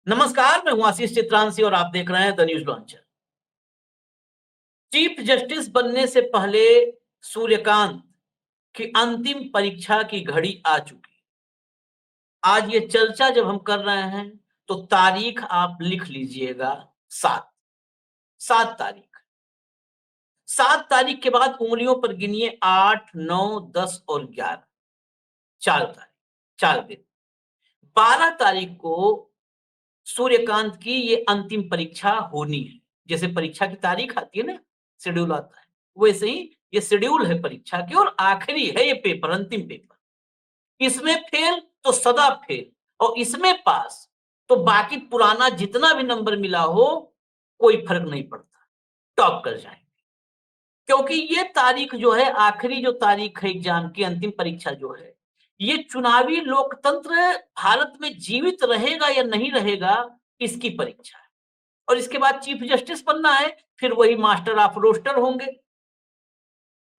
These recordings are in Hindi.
नमस्कार, मैं हूं आशीष चित्रांशी और आप देख रहे हैं the news launcher. Chief justice बनने से पहले सूर्यकांत की अंतिम परीक्षा की घड़ी आ चुकी। आज ये चर्चा जब हम कर रहे हैं तो तारीख आप लिख लीजिएगा। 7 7 तारीख। 7 तारीख के बाद उंगलियों पर गिनिए 8, 9, 10 और 11। 4 तारीख, 4 दिन। 12 तारीख को सूर्यकांत की ये अंतिम परीक्षा होनी है। जैसे परीक्षा की तारीख आती है ना, शेड्यूल आता है, वैसे ही ये शेड्यूल है परीक्षा की और आखिरी है ये पेपर, अंतिम पेपर। इसमें फेल तो सदा फेल और इसमें पास तो बाकी पुराना जितना भी नंबर मिला हो कोई फर्क नहीं पड़ता, टॉप कर जाएंगे। क्योंकि ये तारीख जो है, आखिरी जो तारीख है एग्जाम की, अंतिम परीक्षा जो है, ये चुनावी लोकतंत्र भारत में जीवित रहेगा या नहीं रहेगा, इसकी परीक्षा है। और इसके बाद चीफ जस्टिस बनना है, फिर वही मास्टर ऑफ रोस्टर होंगे,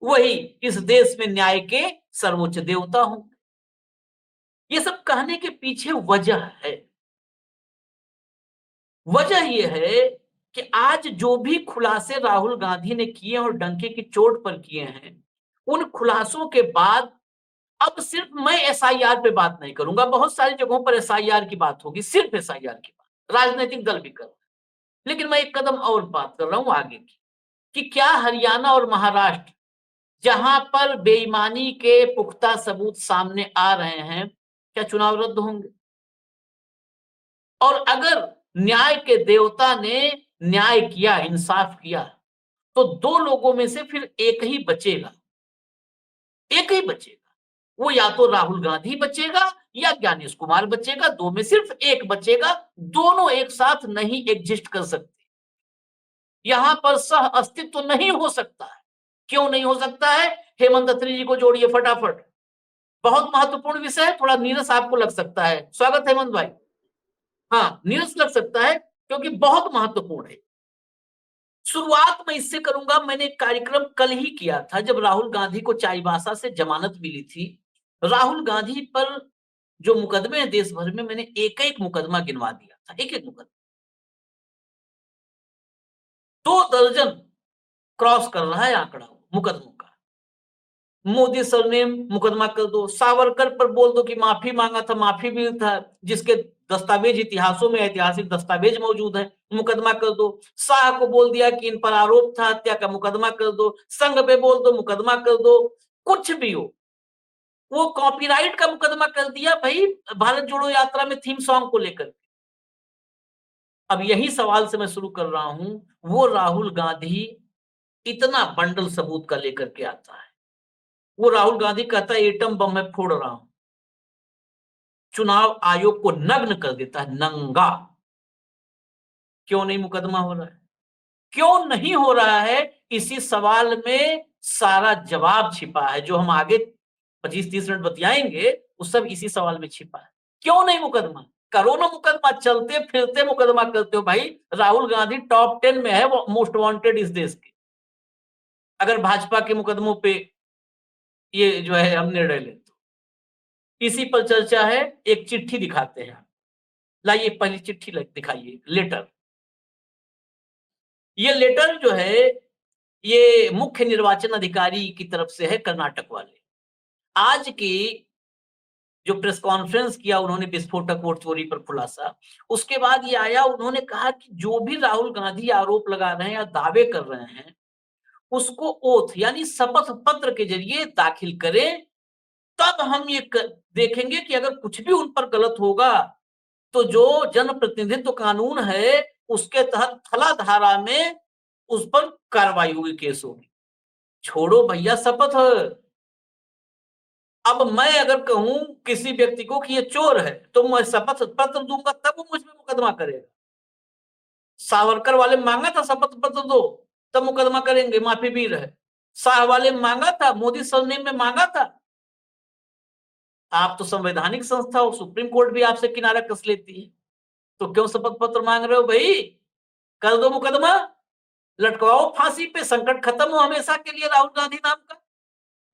वही इस देश में न्याय के सर्वोच्च देवता होंगे। ये सब कहने के पीछे वजह है। वजह यह है कि आज जो भी खुलासे राहुल गांधी ने किए और डंके की चोट पर किए हैं, उन खुलासों के बाद अब सिर्फ मैं एसआईआर पे बात नहीं करूंगा, बहुत सारी जगहों पर एसआईआर की बात होगी, सिर्फ एसआईआर की बात राजनीतिक दल भी कर रहे हैं। लेकिन मैं एक कदम और बात कर रहा हूं आगे की, कि क्या हरियाणा और महाराष्ट्र, जहां पर बेईमानी के पुख्ता सबूत सामने आ रहे हैं, क्या चुनाव रद्द होंगे? और अगर न्याय के देवता ने न्याय किया, इंसाफ किया, तो दो लोगों में से फिर एक ही बचेगा, एक ही बचेगा। वो या तो राहुल गांधी बचेगा या ज्ञानेश कुमार बचेगा, दो में सिर्फ एक बचेगा। दोनों एक साथ नहीं एग्जिस्ट कर सकते। यहां पर सह अस्तित्व नहीं हो सकता है। क्यों नहीं हो सकता है? हेमंत अत्री जी को जोड़िए फटाफट। बहुत महत्वपूर्ण विषय है, थोड़ा नीरस आपको लग सकता है। स्वागत है हेमंत भाई। हाँ, नीरस लग सकता है क्योंकि बहुत महत्वपूर्ण है। शुरुआत मैं इससे करूंगा, मैंने एक कार्यक्रम कल ही किया था जब राहुल गांधी को चाईबासा से जमानत मिली थी। राहुल गांधी पर जो मुकदमे हैं देश भर में, मैंने एक एक मुकदमा गिनवा दिया था, एक एक मुकदमा। 2 दर्जन क्रॉस कर रहा है आंकड़ा मुकदमों का। मोदी सर ने मुकदमा कर दो, सावरकर पर बोल दो कि माफी मांगा था, माफी भी था, जिसके दस्तावेज इतिहासों में ऐतिहासिक दस्तावेज मौजूद है, मुकदमा कर दो। शाह को बोल दिया कि इन पर आरोप था, हत्या का, मुकदमा कर दो। संघ पे बोल दो, मुकदमा कर दो। कुछ भी हो, वो कॉपीराइट का मुकदमा कर दिया भाई, भारत जोड़ो यात्रा में थीम सॉन्ग को लेकर। अब यही सवाल से मैं शुरू कर रहा हूं, वो राहुल गांधी इतना बंडल सबूत का लेकर के आता है। वो राहुल गांधी कहता है एटम बम मैं फोड़ रहा हूं, चुनाव आयोग को नग्न कर देता है, नंगा। क्यों नहीं मुकदमा हो रहा है? क्यों नहीं हो रहा है? इसी सवाल में सारा जवाब छिपा है। जो हम आगे 25-30 मिनट बतियाएंगे, वो सब इसी सवाल में छिपा है। क्यों नहीं मुकदमा? करोड़ों मुकदमा, चलते फिरते मुकदमा करते हो भाई। राहुल गांधी टॉप 10 में है, वो मोस्ट वांटेड इस देश के। अगर भाजपा के मुकदमों पे ये जो है हम निर्णय ले तो इसी पर चर्चा है। एक चिट्ठी दिखाते हैं, लाइए पहली चिट्ठी दिखाइए, लेटर। ये लेटर जो है, ये मुख्य निर्वाचन अधिकारी की तरफ से है, कर्नाटक वाले। आज की जो प्रेस कॉन्फ्रेंस किया उन्होंने विस्फोटक वोट चोरी पर खुलासा, उसके बाद ये आया, उन्होंने कहा कि जो भी राहुल गांधी आरोप लगा रहे हैं या दावे कर रहे हैं, उसको ओथ यानी शपथ पत्र के जरिए दाखिल करें। तब हम ये देखेंगे कि अगर कुछ भी उन पर गलत होगा तो जो जनप्रतिनिधित्व कानून है उसके तहत फला धारा में उस पर कार्रवाई होगी, केस होगी। छोड़ो भैया शपथ। अब मैं अगर कहूं किसी व्यक्ति को कि ये चोर है, तो मैं शपथ पत्र दूंगा, तब वो मुझ पर मुकदमा करेगा। सावरकर वाले मांगा था शपथ पत्र दो, तब मुकदमा करेंगे, माफी भी रहे। शाह वाले मांगा था, मोदी सरनेम में मांगा था। आप तो संवैधानिक संस्था हो, सुप्रीम कोर्ट भी आपसे किनारा कस लेती है, तो क्यों शपथ पत्र मांग रहे हो भाई? कर दो मुकदमा, लटकवाओ फांसी पे, संकट खत्म हो हमेशा के लिए राहुल गांधी नाम का।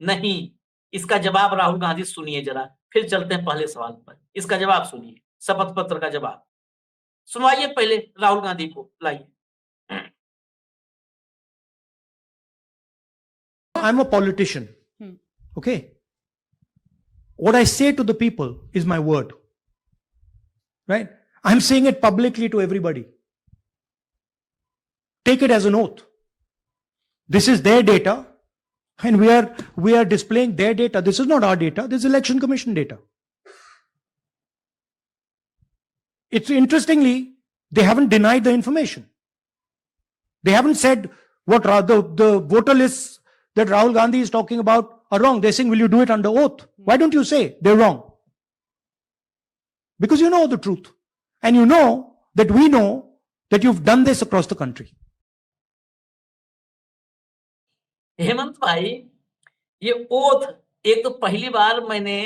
नहीं, इसका जवाब राहुल गांधी सुनिए जरा, फिर चलते हैं पहले सवाल पर। इसका जवाब सुनिए, शपथ पत्र का जवाब। सुनवाइए पहले राहुल गांधी को लाइए। I'm a politician. Okay. What I say to the people is my word. Right? I'm saying it publicly to everybody. Take it as an oath. This is their data, and we are displaying their data. This is not our data, this is Election Commission data. It's interestingly, they haven't denied the information. They haven't said what the voter lists that Rahul Gandhi is talking about are wrong. They're saying, will you do it under oath? Why don't you say they're wrong? Because you know the truth. And you know that we know that you've done this across the country. Hemant भाई, ये ओथ, एक तो पहली बार मैंने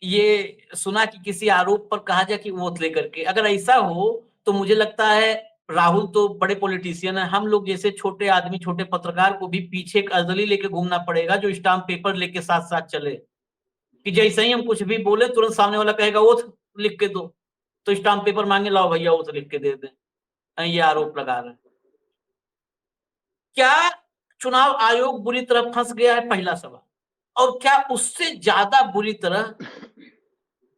ये सुना कि किसी आरोप पर कहा जाए कि ओथ लेकर के, अगर ऐसा हो तो मुझे लगता है राहुल तो बड़े पॉलिटिशियन है, हम लोग जैसे छोटे आदमी, छोटे पत्रकार को भी पीछे एक अर्दली लेके घूमना पड़ेगा जो स्टाम्प पेपर लेके साथ साथ चले, कि जैसे ही हम कुछ भी बोले तुरंत सामने वाला कहेगा ओथ लिख के दो, तो स्टाम्प पेपर मांगे, लाओ भैया ओथ लिख के दे दें, ये आरोप लगा रहे हैं। क्या चुनाव आयोग बुरी तरह फंस गया है, पहला सवाल, और क्या उससे ज्यादा बुरी तरह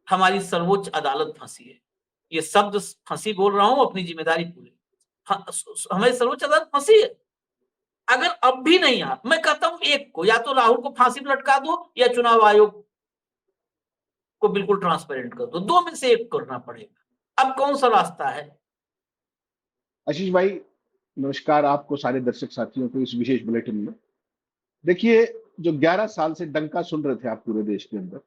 हमारी सर्वोच्च अदालत फंसी है? ये शब्द फंसी बोल रहा हूं, अपनी जिम्मेदारी पूरी, हमारी सर्वोच्च अदालत फंसी है। अगर अब भी नहीं, आप, मैं कहता हूं एक को, या तो राहुल को फांसी पर लटका दो या चुनाव आयोग को बिल्कुल ट्रांसपेरेंट कर दो, दो में से एक करना पड़ेगा। अब कौन सा रास्ता है? आशीष भाई नमस्कार, आपको सारे दर्शक साथियों को इस विशेष बुलेटिन में। देखिए, जो 11 साल से डंका सुन रहे थे आप पूरे देश के अंदर,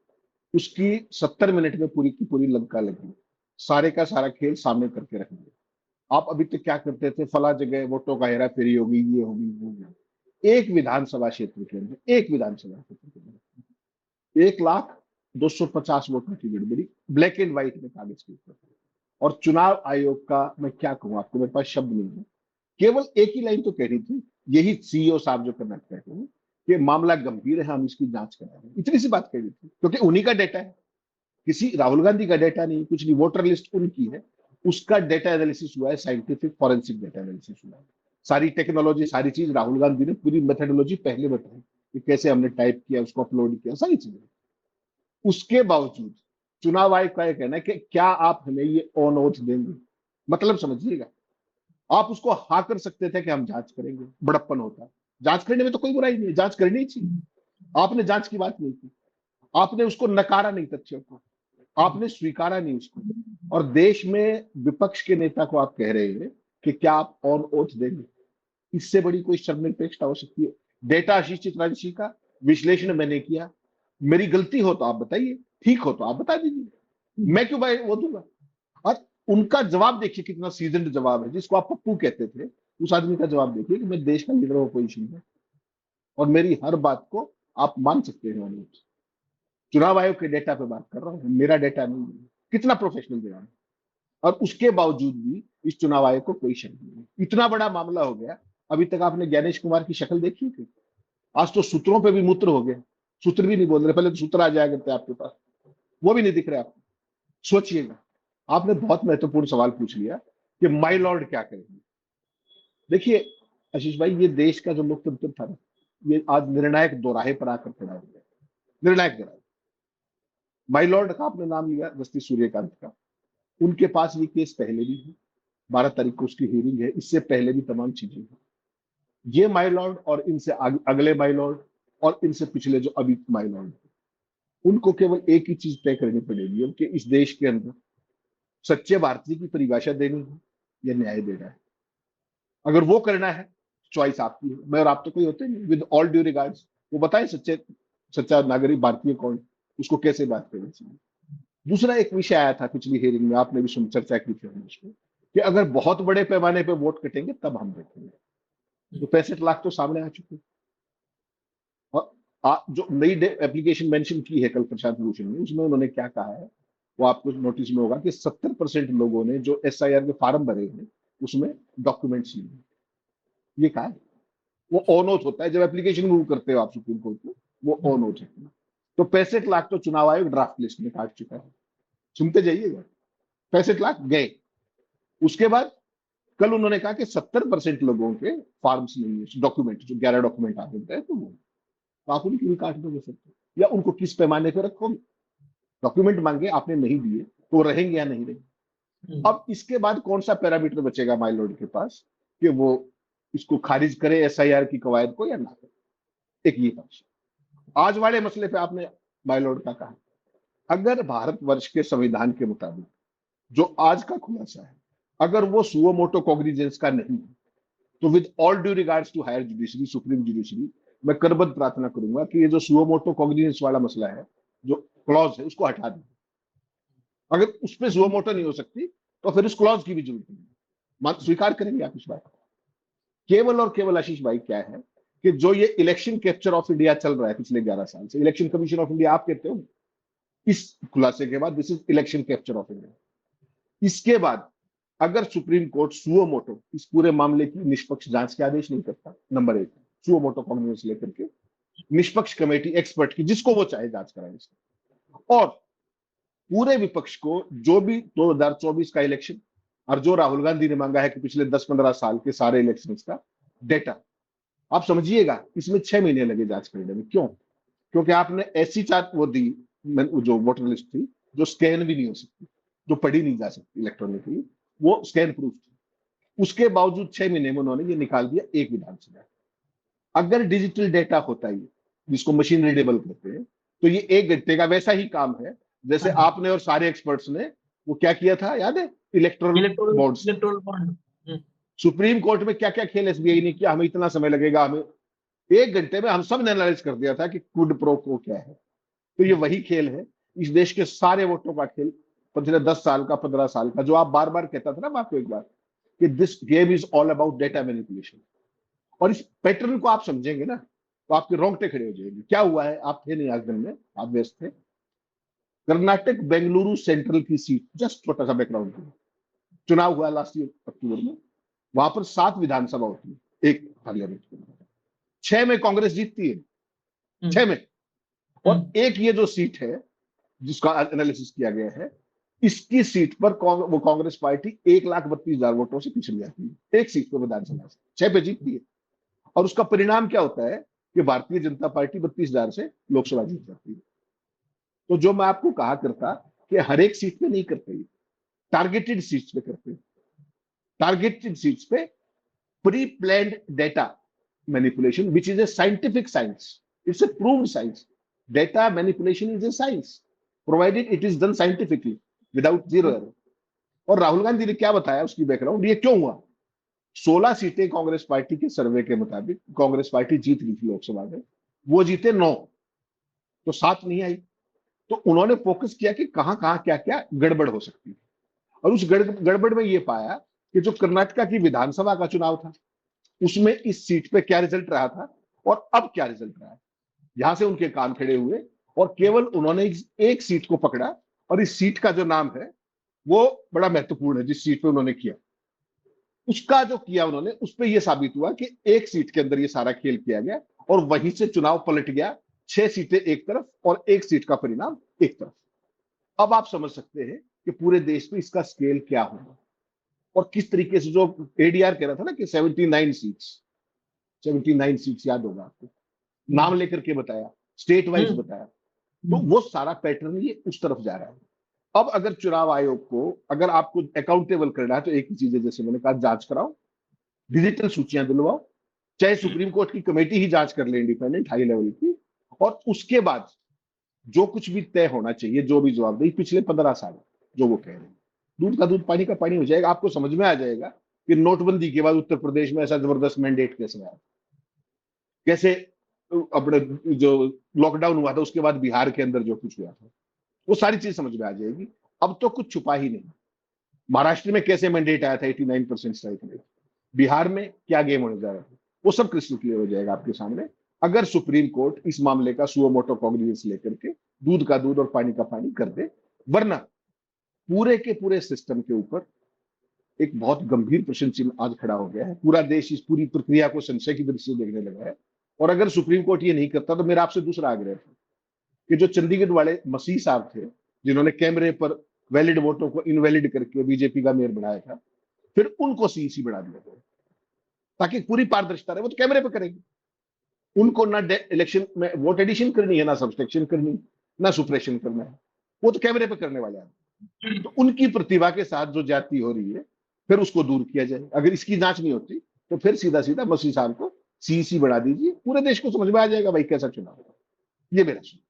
उसकी 70 मिनट में पूरी की पूरी लंका लगी, सारे का सारा खेल सामने करके रख दिया। आप अभी तक क्या करते थे, फला जगह वोटों का हेरा फेरी होगी, ये होगी, वो होगी। एक विधानसभा क्षेत्र के अंदर, एक विधानसभा क्षेत्र के अंदर 1,250,000 वोटों की गड़बड़ी, ब्लैक एंड व्हाइट में कागज के ऊपर। और चुनाव आयोग का मैं क्या कहूं आपको, मेरे पास शब्द नहीं है। केवल एक ही लाइन तो कह रही थी, यही सीईओ साहब जो करना चाहते हैं कि मामला गंभीर है, हम इसकी जांच कराएंगे, इतनी सी बात कह रही थी, क्योंकि उन्हीं का डेटा है, किसी राहुल गांधी का डेटा नहीं, कुछ नहीं, वोटर लिस्ट उनकी है, उसका डेटा एनालिसिस हुआ है, साइंटिफिक फॉरेंसिक डेटा एनालिसिस हुआ है, सारी टेक्नोलॉजी, सारी चीज राहुल गांधी ने पूरी मेथोडोलॉजी पहले बताई कि कैसे हमने टाइप किया, उसको अपलोड किया, सारी चीजें। उसके बावजूद चुनाव आयोग का यह कहना है कि क्या आप हमें ये ऑन ओथ देंगे। मतलब समझिएगा, आप उसको हाँ कर सकते थे कि हम जांच करेंगे, बड़प्पन होता, जांच करने में तो कोई बुराई नहीं है, जांच करनी चाहिए। आपने जांच की बात नहीं की, आपने उसको नकारा नहीं, तथ्यों को आपने स्वीकारा नहीं उसको, और देश में विपक्ष के नेता को आप कह रहे हैं कि क्या आप ऑन ओथ देंगे। इससे बड़ी कोई शर्मनिरपेक्षता हो सकती है? डेटा आशीष चित्रांशी का विश्लेषण मैंने किया, मेरी गलती हो तो आप बताइए, ठीक हो तो आप बता दीजिए, मैं क्यों भाई वो दूंगा। और उनका जवाब देखिए, कितना सीजनड जवाब है, जिसको आप पप्पू कहते थे, उस आदमी का जवाब देखिए कि मैं देश का लीडर ऑफ अपोजिशन हूं और मेरी हर बात को आप मान सकते हैं। चुनाव आयोग के डेटा पे बात कर रहा हूं, मेरा डेटा नहीं है। कितना प्रोफेशनल जवाब है, और उसके बावजूद भी इस चुनाव आयोग को कोई शक नहीं है। इतना बड़ा मामला हो गया, अभी तक आपने ज्ञानेश कुमार की शक्ल देखी थी? आज तो सूत्रों पे भी मूत्र हो गया, सूत्र भी नहीं बोल रहे, पहले तो सूत्र आ जाया करते आपके पास, वो भी नहीं दिख रहे आपको। सोचिएगा, आपने बहुत महत्वपूर्ण सवाल पूछ लिया कि माई लॉर्ड क्या करेंगे। देखिए आशीष भाई, ये देश का जो लोकतंत्र था ना, ये आज निर्णायक दोराहे पर आकर खड़ा हो गया, निर्णायक दोराहे। माई लॉर्ड का आपने नाम लिया, जस्टिस सूर्यकांत का, उनके पास ये केस पहले भी है, 12 तारीख को उसकी हियरिंग है, इससे पहले भी तमाम चीजें हैं। ये माई लॉर्ड और इनसे अगले माई लॉर्ड और इनसे पिछले जो अभी माई लॉर्ड, उनको केवल एक ही चीज तय करनी पड़ेगी कि इस देश के अंदर सच्चे भारतीय की परिभाषा देनी है या न्याय देना है। अगर वो करना है, चॉइस आपकी है। मैं और आप तो कोई होते नहीं, विद ऑल ड्यू रिगार्ड्स, वो बताएं सच्चा नागरिक भारतीय कौन, उसको कैसे बात करनी चाहिए। दूसरा एक विषय आया था पिछली हियरिंग में, आपने भी सुन चर्चा की थी उसको, कि अगर बहुत बड़े पैमाने पर वोट कटेंगे तब हम देखेंगे। तो 65 लाख तो सामने आ चुके, और जो नई एप्लीकेशन मेंशन की है कल प्रशांत भूषण ने, उसमें उन्होंने क्या कहा है वो आपको नोटिस में होगा कि 70% लोगों ने जो SIR के फॉर्म भरे हैं उसमें डॉक्यूमेंट्स नहीं है। ये कहा है, वो ऑन ओथ होता है जब एप्लीकेशन मूव करते हो आप सुप्रीम कोर्ट में, वो ऑन ओथ है। तो 65 लाख तो चुनाव आयोग ड्राफ्ट लिस्ट में काट चुका है, सुनते जाइएगा, 65 लाख गए। उसके बाद कल उन्होंने कहा कि 70% लोगों के फॉर्म्स नहीं है, डॉक्यूमेंट जो 11 डॉक्यूमेंट आप देते हैं, तो आप उनकी भी काट दोगे सकते, या उनको किस पैमाने पर रखोगे? डॉक्यूमेंट मांगे, आपने नहीं दिए, तो रहेंगे या नहीं रहेंगे? अब इसके बाद कौन सा पैरामीटर बचेगा माय लॉर्ड के पास कि वो इसको खारिज करे एसआईआर की कवायद को या ना करे? एक ये पक्ष। आज वाले मसले पे आपने माय लॉर्ड का कहा, अगर भारतवर्ष के संविधान के मुताबिक जो आज का खुलासा है, अगर वो सुओ मोटो कॉग्निजेंस का नहीं है, तो with all due regards to higher judiciary, supreme judiciary, मैं करबद्ध प्रार्थना करूंगा कि ये जो सुओ मोटो कॉग्निजेंस वाला मसला है, जो क्लॉज है, उसको हटा दें। अगर उस पर सुओ मोटो नहीं हो सकती तो फिर उस क्लॉज की भी जरूरत नहीं। स्वीकार करेंगे आप इस बात को? केवल और केवल आशीष भाई क्या है कि जो ये इलेक्शन कैप्चर ऑफ इंडिया चल रहा है पिछले 11 साल से, इलेक्शन कमीशन ऑफ इंडिया आप कहते हो, इस खुलासे के बाद this is election capture of India. इसके बाद अगर सुप्रीम कोर्ट सुओ मोटो इस पूरे मामले की निष्पक्ष जांच के आदेश नहीं करता, नंबर 1 सुओ मोटो कॉग्निजेंस लेकर के निष्पक्ष कमेटी एक्सपर्ट की, जिसको वो चाहे जांच कराए, और पूरे विपक्ष को जो भी 2024 का इलेक्शन और जो राहुल गांधी ने मांगा है कि पिछले 10-15 साल के सारे इलेक्शन का डेटा, आप समझिएगा इसमें 6 महीने लगे जांच करने में। क्यों? क्योंकि आपने ऐसी चार्ट वो दी, जो वोटर लिस्ट थी, जो स्कैन भी नहीं हो सकती, जो पढ़ी नहीं जा सकती इलेक्ट्रॉनिकली, वो स्कैन प्रूफ थी। उसके बावजूद 6 महीने में उन्होंने ये निकाल दिया एक विधानसभा। अगर डिजिटल डेटा होता ही, जिसको मशीन रीडेबल कहते हैं, तो ये 1 घंटे का वैसा ही काम है जैसे आपने और सारे एक्सपर्ट्स ने वो क्या किया था, याद है? Electoral bond. सुप्रीम कोर्ट में क्या क्या खेल एसबीआई ने किया, हमें इतना समय लगेगा, हमें 1 घंटे में हम सब ने एनालाइज कर दिया था कि क्विड प्रो को क्या है। तो ये वही खेल है, इस देश के सारे वोटों का खेल, पिछले 10 साल का, 15 साल का, जो आप बार बार कहता था ना, मैं आपको एक बार, कि this game is all about data manipulation. और इस पैटर्न को आप समझेंगे ना, तो आपके रोंगटे खड़े हो जाएंगे। क्या हुआ है, आप थे नहीं आज दिन में, आप व्यस्त थे। कर्नाटक बेंगलुरु सेंट्रल की सीट, जस्ट छोटा सा बैकग्राउंड, चुनाव हुआ लास्ट ईयर अक्टूबर में, वहां पर 7 विधानसभा होती है, एक पार्लियामेंट के, 6 में कांग्रेस जीतती है, 6 में, और एक ये जो सीट है जिसका एनालिसिस किया गया है, इसकी सीट पर वो कांग्रेस पार्टी 1,32,000 वोटों से पिछड़ जाती है, एक सीट पर विधानसभा से 6 पे जीतती है। और उसका परिणाम क्या होता है कि भारतीय जनता पार्टी 32,000 से लोकसभा जीत जाती है। तो जो मैं आपको कहा करता कि हर एक सीट पे नहीं करते, टारगेटेड सीट्स पे करते हैं, टारगेटेड सीट्स पे pre planned data manipulation, which is a scientific science, it's a proved science. Data manipulation is a science provided it is done scientifically without zero error. और राहुल गांधी ने क्या बताया उसकी बैकग्राउंड, ये क्यों हुआ? 16 सीटें कांग्रेस पार्टी के सर्वे के मुताबिक कांग्रेस पार्टी जीत रही थी लोकसभा में, वो जीते 9, तो 7 नहीं आई। तो उन्होंने फोकस किया कि कहां कहां क्या क्या गड़बड़ हो सकती है, और उस गड़बड़ में ये पाया कि जो कर्नाटका की विधानसभा का चुनाव था, उसमें इस सीट पे क्या रिजल्ट रहा था और अब क्या रिजल्ट रहा है। यहां से उनके कान खड़े हुए और केवल उन्होंने एक सीट को पकड़ा, और इस सीट का जो नाम है वो बड़ा महत्वपूर्ण है, जिस सीट पे उन्होंने किया, उसका जो किया उन्होंने, उस पर यह साबित हुआ कि एक सीट के अंदर ये सारा खेल किया गया और वहीं से चुनाव पलट गया, 6 सीटें एक तरफ और एक सीट का परिणाम एक तरफ। अब आप समझ सकते हैं कि पूरे देश में इसका स्केल क्या होगा और किस तरीके से, जो एडीआर कह रहा था ना कि 79 सीट्स याद होगा आपको, नाम लेकर के बताया, स्टेट वाइज बताया, तो वो सारा पैटर्न ये उस तरफ जा रहा है। अब अगर चुनाव आयोग को, अगर आपको अकाउंटेबल करना है, तो एक ही चीज है, जैसे मैंने कहा, जांच कराओ, डिजिटल सूचियां दिलवाओ, चाहे सुप्रीम कोर्ट की कमेटी ही जांच कर ले इंडिपेंडेंट हाई लेवल की, और उसके बाद जो कुछ भी तय होना चाहिए, जो भी जवाबदेही पिछले 15 साल जो वो कह रहे हैं, दूध का दूध पानी का पानी हो जाएगा। आपको समझ में आ जाएगा कि नोटबंदी के बाद उत्तर प्रदेश में ऐसा जबरदस्त मैंडेट कैसे आया, कैसे अपने जो लॉकडाउन हुआ था उसके बाद बिहार के अंदर जो कुछ हुआ था, वो सारी चीज समझ में आ जाएगी। अब तो कुछ छुपा ही नहीं। महाराष्ट्र में कैसे मैंडेट आया था 89% स्ट्राइक रेट, बिहार में क्या गेम होने जा रहा था, वो सब क्रिस्टल क्लियर हो जाएगा आपके सामने, अगर सुप्रीम कोर्ट इस मामले का सुओ मोटो कॉग्निजेंस लेकर के दूध का दूध और पानी का पानी कर दे। वरना पूरे के पूरे सिस्टम के ऊपर एक बहुत गंभीर प्रश्न चिन्ह आज खड़ा हो गया है। पूरा देश इस पूरी प्रक्रिया को संशय की दृष्टि से देखने लगा है। और अगर सुप्रीम कोर्ट ये नहीं करता, तो मेरा आपसे दूसरा आग्रह था कि जो चंडीगढ़ वाले मसीह साहब थे, जिन्होंने कैमरे पर वैलिड वोटों को इनवैलिड करके बीजेपी का मेयर बनाया था, फिर उनको सीईसी बढ़ा दिया गया ताकि पूरी पारदर्शिता रहे। वो तो कैमरे पे करेंगे, उनको ना इलेक्शन में वोट एडिशन करनी है, ना सब्सट्रैक्शन करनी है, ना सुप्रेशन करना है, वो तो कैमरे पे करने वाले हैं। तो उनकी प्रतिभा के साथ जो जाति हो रही है फिर उसको दूर किया जाए। अगर इसकी जांच नहीं होती तो फिर सीधा सीधा मसीह साहब को सीईसी बढ़ा दीजिए, पूरे देश को समझ में आ जाएगा भाई कैसा चुनाव होगा। ये मेरा सुन।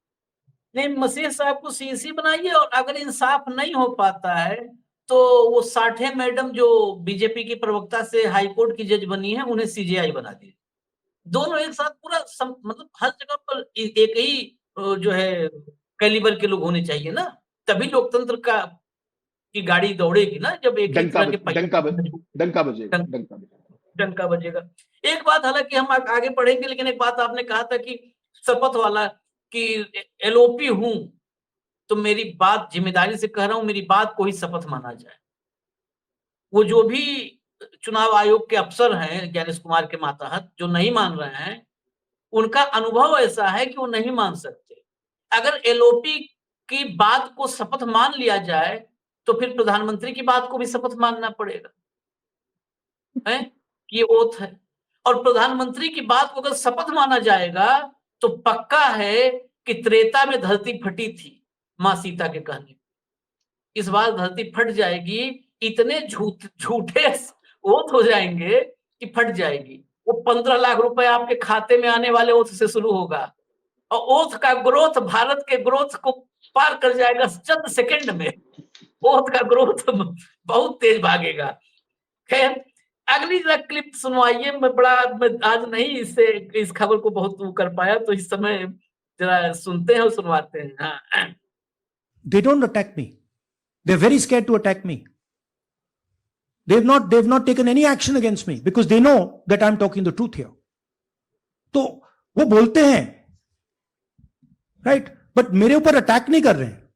नहीं, मसीह साहब को सीसी बनाइए, और अगर इंसाफ नहीं हो पाता है तो वो साठे मैडम जो बीजेपी की प्रवक्ता से हाईकोर्ट की जज बनी है, उन्हें सीजेआई बना दिए। दोनों एक साथ पूरा मतलब हर जगह पर एक ही जो है कैलिबर के लोग होने चाहिए ना, तभी लोकतंत्र का की गाड़ी दौड़ेगी ना, जब एक ही तरह के डंका बजेगा, डंका बजेगा। डंका बजेगा। एक बात, हालांकि हम आगे बढ़ेंगे, लेकिन एक बात आपने कहा था कि शपथ वाला कि एलओपी हूं, तो मेरी बात जिम्मेदारी से कह रहा हूं, मेरी बात को ही शपथ माना जाए। वो जो भी चुनाव आयोग के अफसर हैं ज्ञानेश कुमार के मातहत जो नहीं मान रहे हैं, उनका अनुभव ऐसा है कि वो नहीं मान सकते। अगर एलओपी की बात को शपथ मान लिया जाए तो फिर प्रधानमंत्री की बात को भी शपथ मानना पड़ेगा, है ये ओथ है। और प्रधानमंत्री की बात को अगर शपथ माना जाएगा तो पक्का है कि त्रेता में धरती फटी थी मां सीता के कहने, इस बार धरती फट जाएगी। इतने झूठे ओथ हो जाएंगे कि फट जाएगी। वो 15 लाख रुपए आपके खाते में आने वाले ओथ से शुरू होगा, और ओथ का ग्रोथ भारत के ग्रोथ को पार कर जाएगा चंद सेकंड में। ओथ का ग्रोथ बहुत तेज भागेगा। खैर, अगली जरा क्लिप सुनवाइए। मैं आज नहीं इस खबर को बहुत वो कर पाया, तो इस समय जरा सुनते हैं और सुनवाते हैं। हाँ। They don't attack me. They're very scared to attack me. They've not taken any action against me because they know that I'm talking the truth here. तो वो बोलते हैं, right? But मेरे ऊपर अटैक नहीं कर रहे हैं,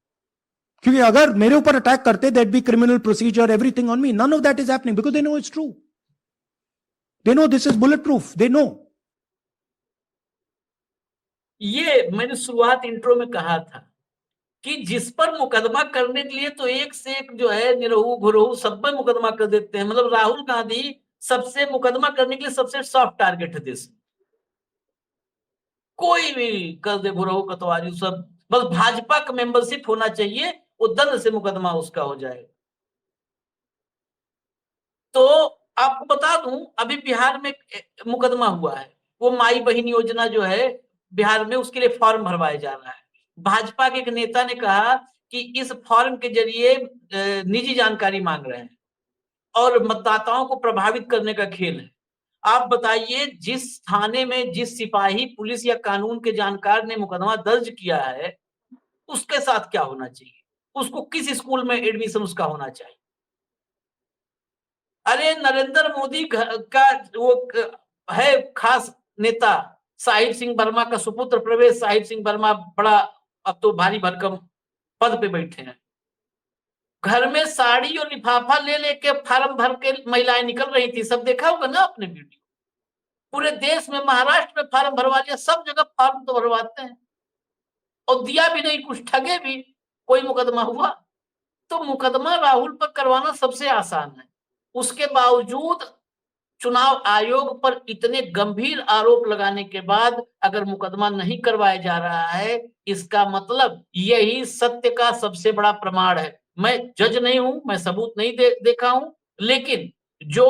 क्योंकि अगर मेरे ऊपर अटैक करते, there'd be criminal procedure, everything on me. None of that is happening because they know it's true. They know this is bulletproof. They know. ये मैंने शुरुआत इंट्रो में कहा था कि जिस पर मुकदमा करने के लिए तो एक से एक जो है निरहू घुरहू सब पे मुकदमा कर देते हैं। मतलब राहुल गांधी सबसे मुकदमा करने के लिए सबसे सॉफ्ट टारगेट है देश में। कोई भी कर दे घुरहू कतवारी, सब बस भाजपा का मेंबरशिप होना चाहिए, वो दंड से मुकदमा उसका हो जाएगा। तो आपको बता दूं, अभी बिहार में मुकदमा हुआ है, वो माई बहन योजना जो है बिहार में, उसके लिए फॉर्म भरवाया जा रहा है। भाजपा के एक नेता ने कहा कि इस फॉर्म के जरिए निजी जानकारी मांग रहे हैं और मतदाताओं को प्रभावित करने का खेल है। आप बताइए, जिस थाने में जिस सिपाही, पुलिस या कानून के जानकार ने मुकदमा दर्ज किया है, उसके साथ क्या होना चाहिए? उसको किस स्कूल में एडमिशन उसका होना चाहिए? अरे नरेंद्र मोदी का वो है खास नेता साहिब सिंह वर्मा का सुपुत्र प्रवेश साहिब सिंह वर्मा, बड़ा अब तो भारी भरकम पद पे बैठे हैं। घर में साड़ी और लिफाफा ले लेके फार्म भर के महिलाएं निकल रही थी, सब देखा होगा ना आपने वीडियो। पूरे देश में, महाराष्ट्र में फार्म भरवा लिया, सब जगह फार्म तो भरवाते हैं, और दिया भी नहीं, कुछ ठगे भी, कोई मुकदमा हुआ? तो मुकदमा राहुल पर करवाना सबसे आसान है। उसके बावजूद चुनाव आयोग पर इतने गंभीर आरोप लगाने के बाद अगर मुकदमा नहीं करवाया जा रहा है, इसका मतलब यही सत्य का सबसे बड़ा प्रमाण है। मैं जज नहीं हूं, मैं सबूत नहीं देखा हूं, लेकिन जो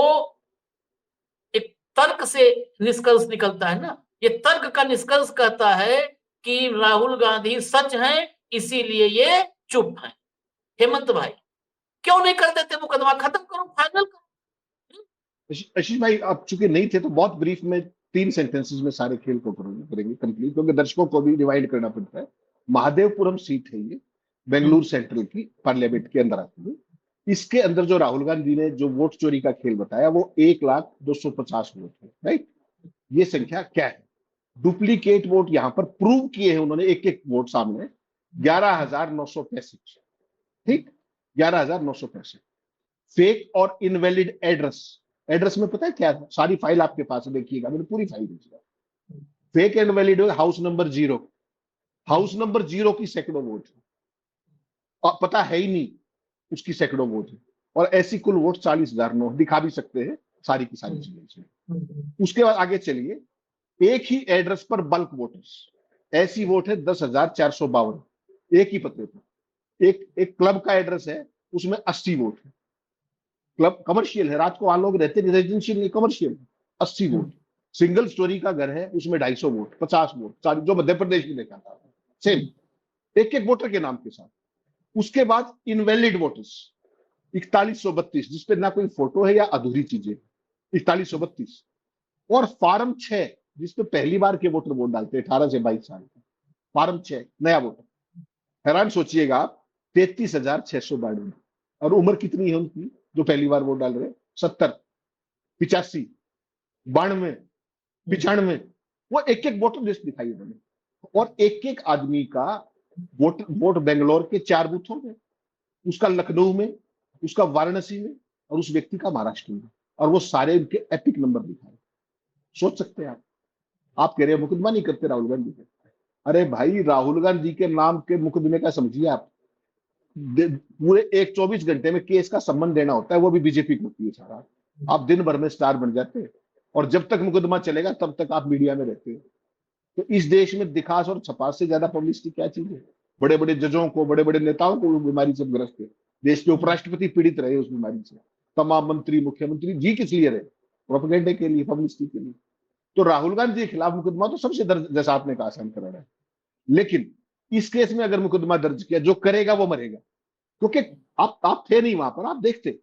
एक तर्क से निष्कर्ष निकलता है ना, ये तर्क का निष्कर्ष कहता है कि राहुल गांधी सच हैं, इसीलिए ये चुप हैं। हेमंत भाई, क्यों नहीं कर देते मुकदमा? खत्म करो, फाइनल करो। आशीष भाई, आप चूंकि नहीं थे तो बहुत ब्रीफ में 3 सेंटेंसेस में सारे खेल को करेंगे कंप्लीट, क्योंकि दर्शकों को भी डिवाइड करना पड़ता है। महादेवपुरम सीट है ये, बेंगलुरु सेंट्रल की पार्लियामेंट के अंदर आती है। इसके अंदर जो राहुल गांधी ने जो वोट चोरी का खेल बताया वो 1,02,50 वोट है, राइट? ये संख्या क्या है? डुप्लीकेट वोट यहां पर प्रूव किए हैं उन्होंने, एक एक वोट सामने 11,965, ठीक, 11,965। फेक और इनवैलिड एड्रेस में पता है क्या था? सारी फाइल आपके पास है, देखिएगा, मैंने पूरी फाइल देखी। Fake and valid house number 0, house number 0 की सैकड़ों वोट है, और पता है ही नहीं उसकी सैकड़ों वोट है। और ऐसी कुल वोट 40,009 दिखा भी सकते हैं, सारी की सारी चीजें इसमें। उसके बाद आगे चलिए, एक ही एड्रेस पर बल्क वोटर्स, ऐसी वोट है 10,452, एक ही पते पर। एक क्लब का एड्रेस है, उसमें 80 वोट है। क्लब कमर्शियल है, रात को वहां लोग रहते हैं, रेजिडेंशियल नहीं, कमर्शियल, 80 वोट। सिंगल स्टोरी का घर है, उसमें 250 वोट, 50 वोट, जो मध्य प्रदेश में देखा था, सेम एक एक वोटर के नाम के साथ। उसके बाद इनवैलिड वोटर्स 4132, जिसपे ना कोई फोटो है या अधूरी चीजें, 4132। और फार्म 6, जिसपे पहली बार के वोटर वोट डालते हैं, 18 से 22 साल का, फार्म 6 नया वोटर। हैरान सोचिएगा आप, 33,692। और उम्र कितनी है उनकी जो पहली बार वोट डाल रहे हैं? 70, 85, 92, 95। वो एक एक वोटर लिस्ट दिखाई उन्होंने, और एक एक आदमी का वोट बेंगलोर के 4 बूथों में, उसका लखनऊ में, उसका वाराणसी में, और उस व्यक्ति का महाराष्ट्र में, और वो सारे उनके एपिक नंबर दिखाए। सोच सकते हैं आप कह रहे हैं मुकदमा नहीं करते राहुल गांधी पे। अरे भाई, राहुल गांधी के नाम के मुकदमे का समझिए आप, पूरे 24 घंटे में केस का सम्मान देना होता है, वो भी बीजेपी को होती है सारा। आप दिन भर में स्टार बन जाते हैं, और जब तक मुकदमा चलेगा तब तक आप मीडिया में रहते हैं। तो इस देश में दिखास और छपास से ज्यादा पब्लिसिटी क्या चीज है? बड़े बड़े जजों को, बड़े बड़े नेताओं को वो बीमारी से ग्रस्त है। देश के उपराष्ट्रपति पीड़ित रहे उस बीमारी से, तमाम मंत्री, मुख्यमंत्री जी किस लिए रहे? प्रोपेगेंडे के लिए, पब्लिसिटी के लिए। तो राहुल गांधी के खिलाफ मुकदमा तो सबसे दर्ज, जैसा आपने कहा, आसान करा है। लेकिन इस केस में अगर मुकदमा दर्ज किया, जो करेगा वो मरेगा, क्योंकि आप थे नहीं वहां पर, आप देखते।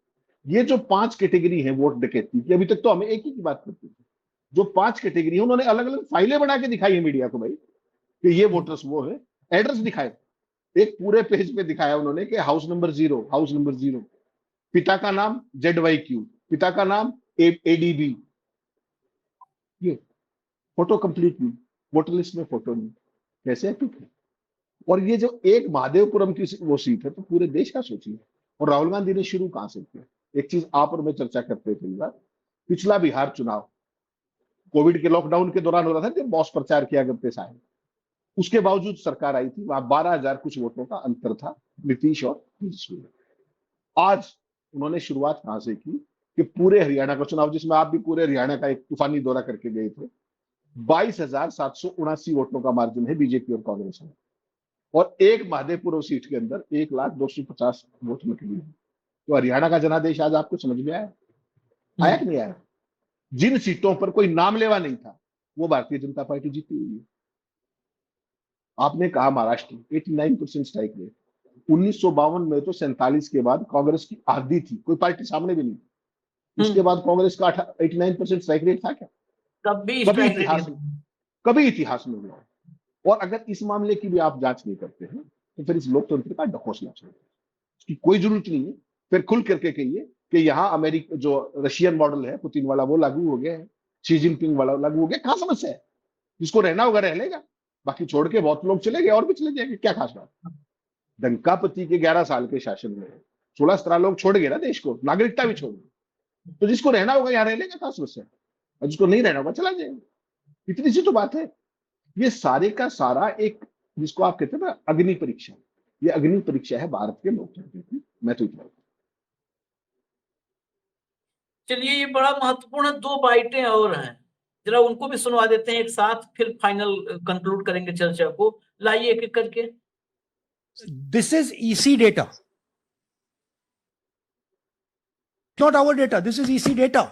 ये जो 5 कैटेगरी है वोट डकैती की, अभी तक तो हमें एक ही की बात करते थे। जो 5 कैटेगरी है, उन्होंने अलग अलग फाइलें बना के दिखाई है मीडिया को भाई, कि ये वोटर्स वो है, एड्रेस दिखाए, एक पूरे पेज पे दिखाया उन्होंने कि हाउस नंबर 0, हाउस नंबर 0, पिता का नाम ZYQ, पिता का नाम ADB, ये फोटो कंप्लीट नहीं, वोटर लिस्ट में फोटो नहीं, कैसे है? और ये जो एक महादेवपुरम की वो सीट है, तो पूरे देश का सोचिए। और राहुल गांधी ने शुरू कहां से किया? एक चीज आप और मैं चर्चा करते थे बार, पिछला बिहार चुनाव कोविड के लॉकडाउन के दौरान हो रहा था, जब बॉस प्रचार किया करते साहब, उसके बावजूद सरकार आई थी, वहां 12,000 कुछ वोटों का अंतर था नीतीश और तेजस्वी में। आज उन्होंने शुरुआत कहां से की कि पूरे हरियाणा का चुनाव, जिसमें आप भी पूरे हरियाणा का एक तूफानी दौरा करके गए थे, 22,779 वोटों का मार्जिन है बीजेपी और कांग्रेस में, और एक महादेवपुर सीट के अंदर 1,250 वोट निकली है। तो हरियाणा का जनादेश आज आपको समझ में आया? आया कि नहीं आया? जिन सीटों पर कोई नाम लेवा नहीं था, वो भारतीय जनता पार्टी जीती हुई है। आपने कहा महाराष्ट्र 89% स्ट्राइक रेट, 1952 में तो 47 के बाद कांग्रेस की आधी थी, कोई पार्टी सामने भी नहीं। उसके बाद कांग्रेस का 89% स्ट्राइक रेट था क्या? कभी इतिहास में हुआ। और अगर इस मामले की भी आप जांच नहीं करते हैं, तो फिर इस लोकतंत्र का ढकोसला चाहिए, उसकी कोई जरूरत नहीं है। फिर खुल करके कहिए कि यहाँ अमेरिका जो रशियन मॉडल है पुतिन वाला, वो लागू हो गया है, शी जिनपिंग वाला लागू हो गया, कहां समस्या है? जिसको रहना होगा रह लेगा, बाकी छोड़ के बहुत लोग चले गए, और भी चले जाएंगे, क्या खास बात? डंकापति के 11 साल के शासन में 16-17 लोग छोड़ गए ना देश को, नागरिकता भी छोड़ गई। तो जिसको रहना होगा यहाँ रह लेगा, कहां समस्या है? और जिसको नहीं रहना होगा चला जाएगा, इतनी सी तो बात है। ये सारे का सारा एक, जिसको आप कहते हैं ना अग्नि परीक्षा, ये अग्नि परीक्षा है भारत के लोकतंत्र की। मैं तो इतना। चलिए, ये बड़ा महत्वपूर्ण 2 बाइटें और हैं, जरा उनको भी सुनवा देते हैं एक साथ, फिर फाइनल कंक्लूड करेंगे चर्चा को। लाइए एक एक करके। This is EC data, not our data. This is EC data,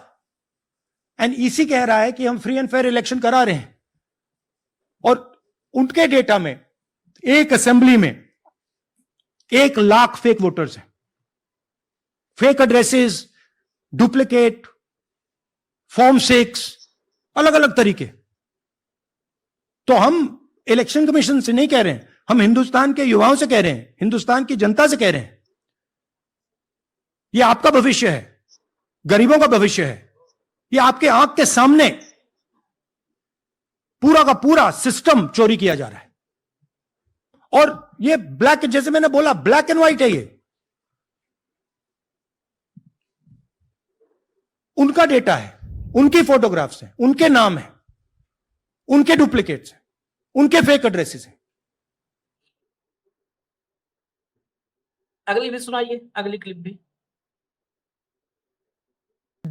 and EC कह रहा है कि हम फ्री एंड फेयर इलेक्शन करा रहे हैं, और उनके डेटा में एक असेंबली में 1 लाख फेक वोटर्स हैं, फेक एड्रेसेस, डुप्लीकेट, फॉर्म 6, अलग अलग तरीके। तो हम इलेक्शन कमीशन से नहीं कह रहे हैं, हम हिंदुस्तान के युवाओं से कह रहे हैं, हिंदुस्तान की जनता से कह रहे हैं, ये आपका भविष्य है, गरीबों का भविष्य है, ये आपके आंख के सामने पूरा का पूरा सिस्टम चोरी किया जा रहा है। और ये ब्लैक, जैसे मैंने बोला, ब्लैक एंड व्हाइट है। ये उनका डेटा है, उनकी फोटोग्राफ्स हैं, उनके नाम है, उनके डुप्लीकेट्स हैं, उनके फेक एड्रेसेस हैं। अगली भी सुनाइए, अगली क्लिप भी।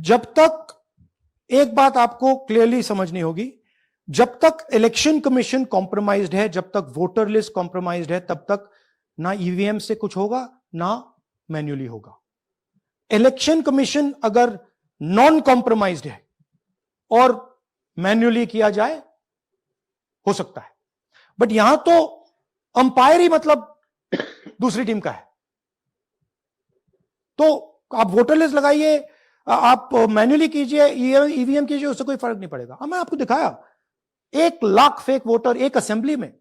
जब तक एक बात आपको क्लियरली समझनी होगी, जब तक इलेक्शन कमीशन कॉम्प्रोमाइज्ड है, जब तक वोटर लिस्ट कॉम्प्रोमाइज्ड है, तब तक ना ईवीएम से कुछ होगा ना मैन्युअली होगा। इलेक्शन कमीशन अगर नॉन कॉम्प्रोमाइज्ड है और मैन्युअली किया जाए हो सकता है, बट यहां तो अंपायर ही मतलब दूसरी टीम का है। तो आप वोटर लिस्ट लगाइए, आप मैन्युअली कीजिए, ईवीएम कीजिए, उससे कोई फर्क नहीं पड़ेगा। मैं आपको दिखाया 1 लाख फेक वोटर एक असेंबली में,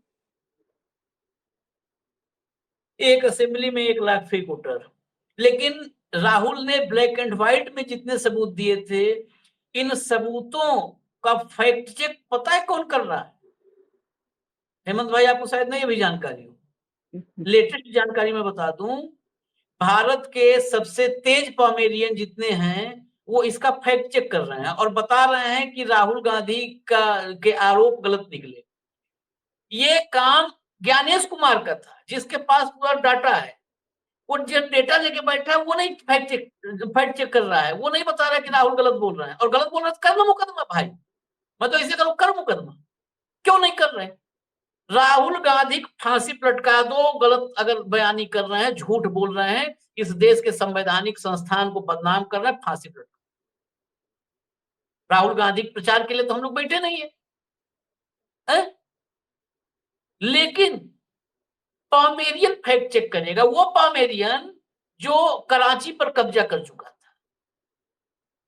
एक असेंबली में 1 लाख फेक वोटर। लेकिन राहुल ने ब्लैक एंड व्हाइट में जितने सबूत दिए थे, इन सबूतों का फैक्ट चेक पता है कौन कर रहा है? हेमंत भाई, आपको शायद नहीं अभी जानकारी हो। लेटेस्ट जानकारी मैं बता दूं, भारत के सबसे तेज पॉमेरियन जितने हैं वो इसका फैक्ट चेक कर रहे हैं और बता रहे हैं कि राहुल गांधी के आरोप गलत निकले। ये काम ज्ञानेश कुमार का था, जिसके पास पूरा डाटा है। वो जब डेटा लेके बैठा है वो नहीं फैक्ट चेक कर रहा है, वो नहीं बता रहा है कि राहुल गलत बोल रहा है, और गलत बोल रहा है तो कर लो मुकदमा भाई। मैं तो इसे करूं, कर मुकदमा। क्यों नहीं कर रहे? राहुल गांधी को फांसी पर लटका दो, गलत अगर बयानी कर रहे हैं, झूठ बोल रहे हैं, इस देश के संवैधानिक संस्थान को बदनाम कर रहे हैं, फांसी पर लटका। राहुल गांधी के प्रचार के लिए तो हम लोग बैठे नहीं है? लेकिन पॉमेरियन फैक्ट चेक करेगा, वो पॉमेरियन जो कराची पर कब्जा कर चुका था,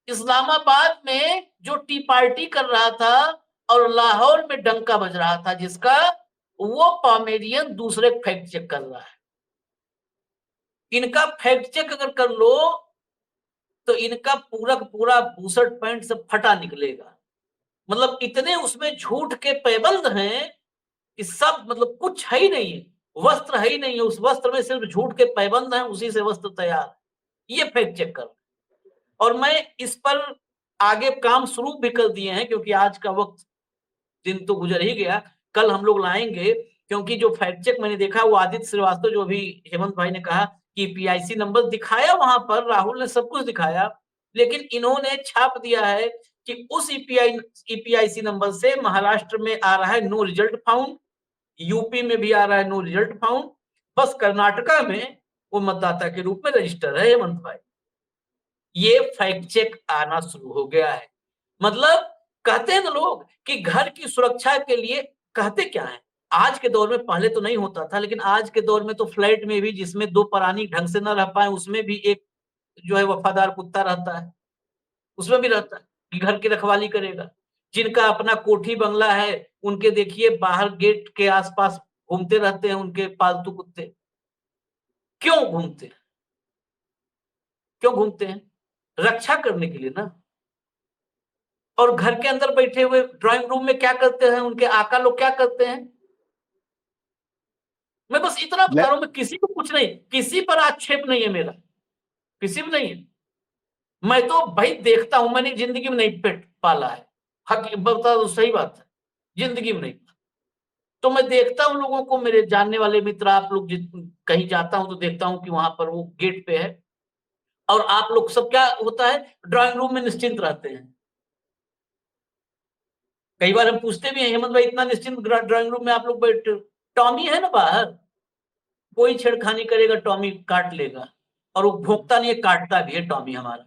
इस्लामाबाद में जो टी पार्टी कर रहा था और लाहौर में डंका बज रहा था जिसका, वो पॉमेरियन दूसरे फैक्ट चेक कर रहा है। इनका फैक्ट चेक अगर कर लो तो इनका पूरा पूरा 62 पॉइंट से फटा निकलेगा। मतलब इतने उसमें झूठ के पैबंद हैं कि सब, मतलब कुछ है ही नहीं है, वस्त्र है ही नहीं है, उस वस्त्र में सिर्फ झूठ के पैबंद हैं, उसी से वस्त्र तैयार। ये फैक्ट चेक कर, और मैं इस पर आगे काम शुरू भी कर दिए हैं, क्योंकि आज का वक्त, दिन तो गुजर ही गया, कल हम लोग लाएंगे। क्योंकि जो फैक्ट चेक मैंने देखा वो आदित्य श्रीवास्तव, जो अभी हेमंत भाई ने कहा कि पीआईसी नंबर दिखाया, वहां पर राहुल ने सब कुछ दिखाया, लेकिन इन्होंने छाप दिया है कि उस ईपीआईसी नंबर से महाराष्ट्र में आ रहा है नो रिजल्ट फाउंड, यूपी में भी आ रहा है नो रिजल्ट फाउंड, बस कर्नाटका में वो मतदाता के रूप में रजिस्टर है। हेमंत भाई, ये फैक्ट चेक आना शुरू हो गया है। मतलब कहते हैं ना लोग कि घर की सुरक्षा के लिए, कहते क्या है, आज के दौर में, पहले तो नहीं होता था, लेकिन आज के दौर में तो फ्लैट में भी जिसमें 2 प्राणी ढंग से न रह पाए, उसमें भी एक जो है वफादार कुत्ता रहता है, उसमें भी रहता है कि घर की रखवाली करेगा। जिनका अपना कोठी बंगला है, उनके देखिए बाहर गेट के आसपास घूमते रहते हैं उनके पालतू कुत्ते। क्यों घूमते हैं? क्यों घूमते हैं? रक्षा करने के लिए ना। और घर के अंदर बैठे हुए ड्राइंग रूम में क्या करते हैं उनके आका लोग, क्या करते हैं? मैं बस इतना बता रहा हूं, मैं किसी को कुछ नहीं, किसी पर आक्षेप नहीं है मेरा, किसी भी नहीं है। मैं तो भाई देखता हूं, मैंने जिंदगी में नहीं पेट पाला है, हक बता दो, सही बात है, जिंदगी में नहीं। तो मैं देखता हूं लोगों को, मेरे जानने वाले मित्र, आप लोग कहीं जाता हूं तो देखता हूं कि वहां पर वो गेट पे है, और आप लोग सब क्या होता है, ड्राइंग रूम में निश्चिंत रहते हैं। कई बार हम पूछते भी हैं, हेमंत भाई इतना निश्चिंत ड्राइंग रूम में आप लोग बैठे हो? टॉमी है ना बाहर, कोई छेड़खानी करेगा टॉमी काट लेगा, और वो भोंकता नहीं है, काटता भी है टॉमी हमारा।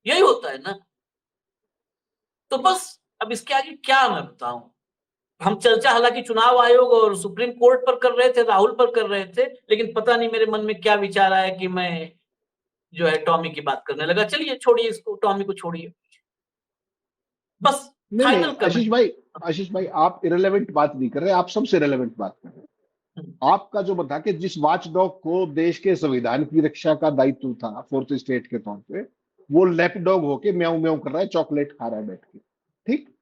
यही होता है ना। तो बस अब इसके आगे क्या मैं बताऊं। हम चर्चा हालांकि चुनाव आयोग और सुप्रीम कोर्ट पर कर रहे थे, राहुल पर कर रहे थे, लेकिन पता नहीं मेरे मन में क्या विचार आया कि मैं जो है टॉमी की बात करने लगा। चलिए छोड़िए इसको, टॉमी को छोड़िए, बस नहीं नहीं फाइनल कमेंट। आशीष भाई, आप इरेलेवेंट बात नहीं कर रहे, आप सबसे रेलेवेंट बात कर रहे हैं। आपका जो बता कि जिस वॉचडॉग को देश के संविधान की रक्षा का दायित्व था, फोर्थ स्टेट के तौर पे, वो लैपडॉग होके म्याऊं म्याऊं कर रहा है, चॉकलेट खा रहा है बैठ के। ठीक,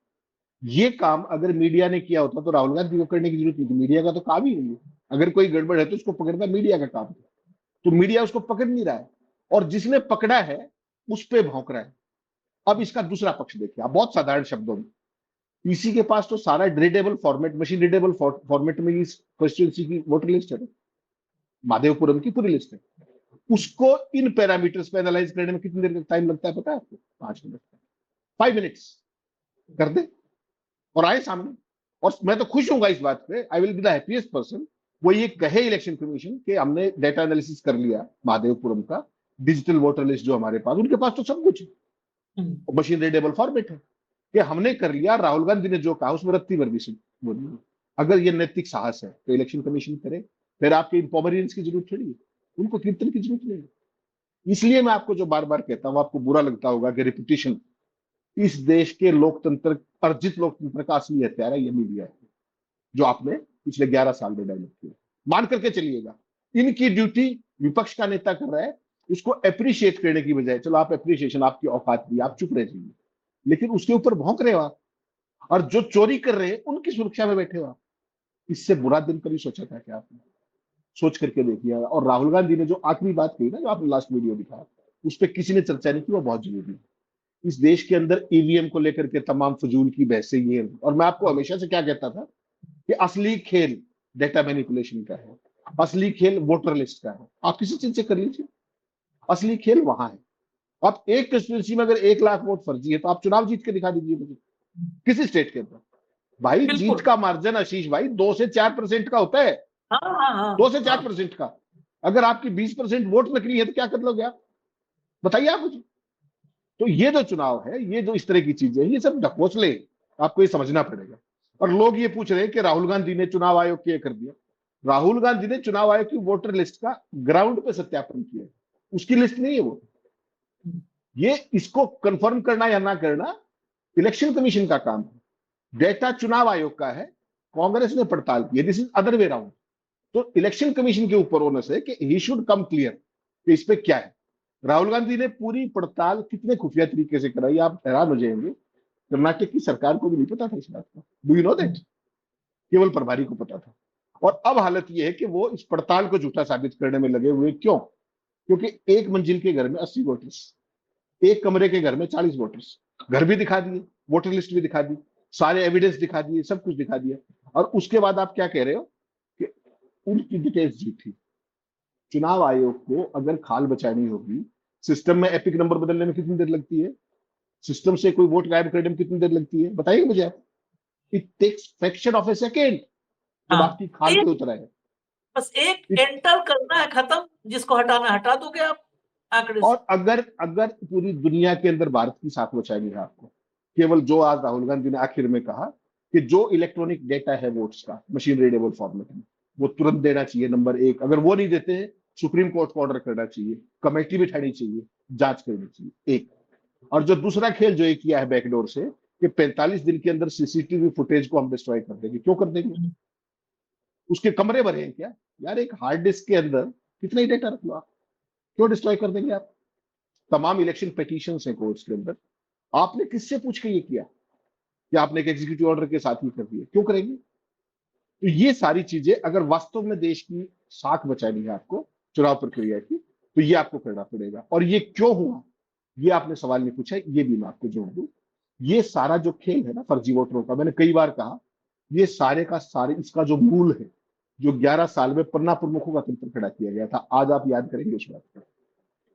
ये काम अगर मीडिया ने किया होता तो राहुल गांधी को करने की जरूरत नहीं थी। मीडिया का तो काम ही नहीं है, अगर कोई गड़बड़ है तो उसको पकड़ना मीडिया का काम है। तो मीडिया उसको पकड़ नहीं रहा है, और जिसने पकड़ा है उस पर भौंक रहा है। अब इसका दूसरा पक्ष देखिए आप, बहुत साधारण शब्दों में, पीसी के पास तो सारा readable format, machine readable format में इस कॉन्स्टिट्यूंसी की वोटर लिस्ट है, माधेवपुरम की पूरी लिस्ट है। उसको इन पैरामीटर्स पे एनालाइज करने में कितनी देर का टाइम लगता है पता है आपको? 5 मिनट, 5 मिनट्स कर दे और आए सामने। और मैं तो खुश हूंगा इस बात पे, I will be the happiest person, वो ये कहे इलेक्शन कमीशन कि हमने डेटा एनालिसिस कर लिया महादेवपुरम का, डिजिटल वोटर लिस्ट जो हमारे पास, उनके पास तो सब कुछ मशीन रीडेबल फॉर्मेट है, कि हमने कर लिया, राहुल गांधी ने जो कहा उसमें रत्ती भर भी बोली। अगर ये नैतिक साहस है तो इलेक्शन कमीशन करे, फिर आपके इंपॉवरियंस की जरूरत थोड़ी है, उनको कीर्तन की जरूरत नहीं है। इसलिए मैं आपको जो बार बार कहता हूं, आपको बुरा लगता होगा कि रिपीटिशन इस देश के लोकतंत्र, अर्जित लोकतंत्र का असली हथियार है, ये मीडिया है, जो आपने पिछले 11 साल में डेवलप किया। मान करके चलिएगा, इनकी ड्यूटी विपक्ष का नेता कर रहा है, उसको अप्रिशिएट करने की बजाय, चलो आप अप्रिशिएशन, आपकी औकात भी, आप चुप रह जाइए, लेकिन उसके ऊपर भौंक रहे हो आप, और जो चोरी कर रहे हैं उनकी सुरक्षा में बैठे हो आप। इससे बुरा दिन कभी सोचा था क्या आपने? सोच करके देखिए। और राहुल गांधी ने जो आखिरी बात कही ना, जो आपने लास्ट वीडियो दिखाया, उस पर किसी ने चर्चा नहीं की, वो बहुत जरूरी है। इस देश के अंदर ईवीएम को लेकर के तमाम फजूल की बहसें ये हैं। और मैं आपको हमेशा से क्या कहता था कि असली खेल डेटा मैनिपुलेशन का है, असली खेल वोटर लिस्ट का है। आप किसी चीज से कर लीजिए, असली खेल वहां है। आप एक कंस्टिट्यूंसी में अगर 1 लाख वोट फर्जी है तो आप चुनाव जीत के दिखा दीजिए मुझे, किसी स्टेट के अंदर। भाई जीत बिल्कुल। का मार्जिन आशीष भाई 2 से 4% का होता है, हाँ हाँ हाँ 2 से हाँ 4% का। अगर आपकी 20% वोट नकली है तो क्या कर लोगे आप? बताइए आप मुझे। तो ये जो चुनाव है, ये जो इस तरह की चीजें, ये सब ढकोसले, आपको ये समझना पड़ेगा। और लोग ये पूछ रहे हैं कि राहुल गांधी ने चुनाव आयोग के कर दिया। राहुल गांधी ने चुनाव आयोग की वोटर लिस्ट का ग्राउंड पे सत्यापन किया, उसकी लिस्ट नहीं है वो। ये इसको कंफर्म करना या ना करना इलेक्शन कमीशन का काम है, डेटा चुनाव आयोग का है, कांग्रेस ने पड़ताल की है। This is other way round. तो इलेक्शन कमीशन के ऊपर ओनस है कि ही शुड कम क्लियर कि इस पे क्या है। राहुल गांधी ने पूरी पड़ताल कितने खुफिया तरीके से कराई, आप हैरान हो जाएंगे। कर्नाटक की सरकार को भी नहीं पता था इस बात का, डू यू नो दैट? केवल प्रभारी को पता था। और अब हालत यह है कि वो इस पड़ताल को झूठा साबित करने में लगे हुए। क्यों? क्योंकि एक मंजिल के घर में 80 वोटर्स, एक कमरे के घर में 40 वोटर्स, घर भी दिखा दिए, वोटर लिस्ट भी दिखा दी, सारे एविडेंस दिखा दिए, सब कुछ दिखा दिया। और उसके बाद आप क्या कह रहे हो कि उनकी डिटेल्स झूठी। चुनाव आयोग को अगर खाल बचानी होगी, सिस्टम में एपिक नंबर बदलने में कितनी देर लगती है, सिस्टम से कोई वोट गायब करने में कितनी देर लगती है, बताइए मुझे आप। It takes fraction of a second जब हाँ। आपकी खाल पे उतरा है। बस एक एंटर करना है, खत्म, जिसको हटाना हटा दोगे आप आंकड़े से। और अगर अगर पूरी दुनिया के अंदर भारत की साख बचानी है आपको, केवल जो आज राहुल गांधी ने आखिर में कहा कि जो इलेक्ट्रॉनिक डेटा है वोट्स का मशीन रीडेबल फॉर्मेट में, वो तुरंत देना चाहिए, नंबर 1। अगर वो नहीं देते हैं, सुप्रीम कोर्ट को ऑर्डर करना चाहिए, कमेटी बिठानी चाहिए, जांच करनी चाहिए, एक। और जो दूसरा खेल जो ये किया है बैकडोर से, कि 45 दिन के अंदर सीसीटीवी फुटेज को हम डिस्ट्रॉय कर देंगे। क्यों कर देंगे? उसके कमरे भरे हैं क्या यार? एक हार्ड डिस्क के अंदर कितना ही डेटा रख लो आप, क्यों डिस्ट्रॉय कर देंगे आप? तमाम इलेक्शन पिटीशन है कोर्ट्स के अंदर, आपने किससे पूछ के ये किया कि आपने एक एग्जीक्यूटिव ऑर्डर के साथ ही कर दिया? क्यों करेंगे? तो ये सारी चीजें, अगर वास्तव में देश की साख बचानी है आपको चुनाव प्रक्रिया की, तो ये आपको करना पड़ेगा। और ये क्यों हुआ, ये आपने सवाल नहीं पूछा, ये भी मैं आपको जोड़ दूं। ये सारा जो खेल है ना फर्जी वोटरों का, मैंने कई बार कहा, ये सारे का सारे इसका जो मूल है, जो 11 साल में पन्ना प्रमुखों का तंत्र खड़ा किया गया था, आज आप याद करेंगे उस बात को,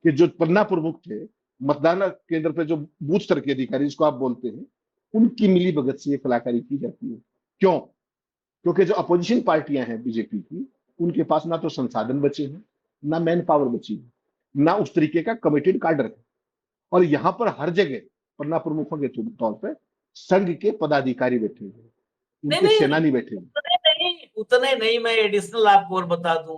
कि जो पन्ना प्रमुख थे, मतदान केंद्र पे जो बूथ स्तर के अधिकारी जिसको आप बोलते हैं, उनकी मिली भगत से ये कलाकारी की जाती है। क्यों? क्योंकि जो अपोजिशन पार्टियां हैं बीजेपी की, उनके पास ना तो संसाधन बचे हैं, ना मैन पावर बची है, ना उस तरीके का कमिटेड काडर है। और यहां पर हर जगह पन्ना प्रमुखों के तौर पर संघ के पदाधिकारी बैठे हुए, नहीं उनके नहीं, सेनानी बैठे हुए। उतने नहीं, मैं एडिशनल आपको और बता दूं,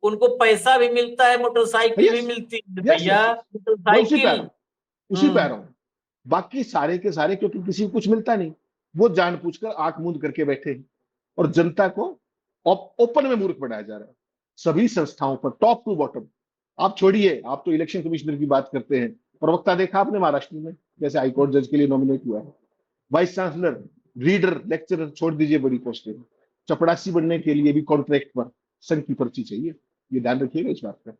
उनको पैसा भी मिलता है, मोटरसाइकिल भी यस मिलती है यस भैया, यस, मैं उसी पे आ मोटरसाइकिल। रहा हूं, उसी पे आ रहा हूं। बाकी सारे के सारे, क्योंकि किसी को कुछ मिलता नहीं, वो जानबूझकर आंख मूंद करके बैठे हैं और जनता को ओपन में मूर्ख बनाया जा रहा है सभी संस्थाओं पर, टॉप टू बॉटम। आप छोड़िए, आप तो इलेक्शन कमिश्नर की बात करते हैं, प्रवक्ता देखा आपने महाराष्ट्र में जैसे हाईकोर्ट जज के लिए नॉमिनेट हुआ है, वाइस चांसलर, रीडर, लेक्चरर, छोड़ दीजिए बड़ी पोस्टें, चपड़ासी बनने के लिए भी कॉन्ट्रैक्ट पर संघ की पर्ची चाहिए, ये ध्यान रखिएगा इस बात का।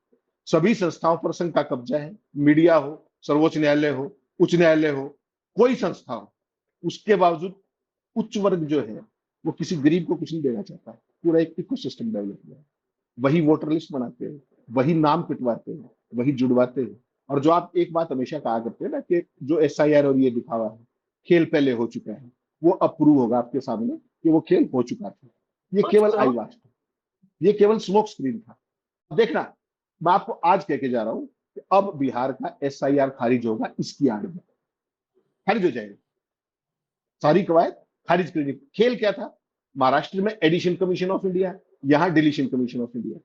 सभी संस्थाओं पर संघ का कब्जा है, मीडिया हो, सर्वोच्च न्यायालय हो, उच्च न्यायालय हो, कोई संस्था हो, उसके बावजूद उच्च वर्ग जो है वो किसी गरीब को कुछ नहीं देना चाहता। पूरा एक इकोसिस्टम डेवलप हुआ है, वही वोटर लिस्ट बनाते हैं, वही नाम पिटवाते हैं, वही जुड़वाते हैं। और जो आप एक बात हमेशा कहा करते हैं ना कि जो एसआईआर और ये दिखावा है, खेल पहले हो चुका है, वो अब प्रूव होगा आपके सामने कि वो खेल हो चुका था। ये हो केवल चुका आई हो। वॉच था, ये केवल स्मोक स्क्रीन था। देखना, मैं आपको आज कह के जा रहा हूं कि अब बिहार का एसआईआर खारिज होगा, इसकी आड़ में खारिज हो जाएगा, सारी कवायद खारिज कर दी। खेल क्या था? महाराष्ट्र में एडिशन कमीशन ऑफ इंडिया, यहां डिलीशन कमीशन ऑफ इंडिया।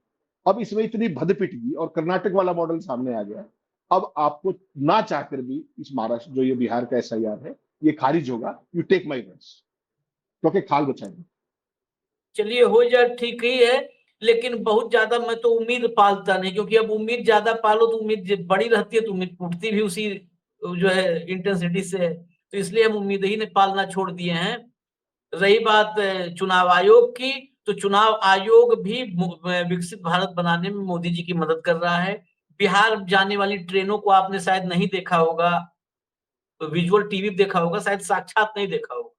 अब इसमें इतनी भद पिटगी और कर्नाटक वाला मॉडल सामने आ गया। अब आपको ना चाहकर भी इस महाराष्ट्र जो ये बिहार का एसआईआर है, ये खारिज होगा। यू टेक माई वर्ड्स, क्योंकि खाल बचाएंगे। चलिए हो जाए, ठीक ही है, लेकिन बहुत ज्यादा मैं तो उम्मीद पालता नहीं, क्योंकि अब उम्मीद ज्यादा पालो तो उम्मीद बड़ी रहती है, तो उम्मीद टूटती भी उसी जो है इंटेंसिटी से है। तो इसलिए हम उम्मीद ही नहीं पालना छोड़ दिए हैं। रही बात चुनाव आयोग की, तो चुनाव आयोग भी विकसित भारत बनाने में मोदी जी की मदद कर रहा है। बिहार जाने वाली ट्रेनों को आपने शायद नहीं देखा होगा, विजुअल टीवी देखा होगा, शायद साक्षात नहीं देखा होगा,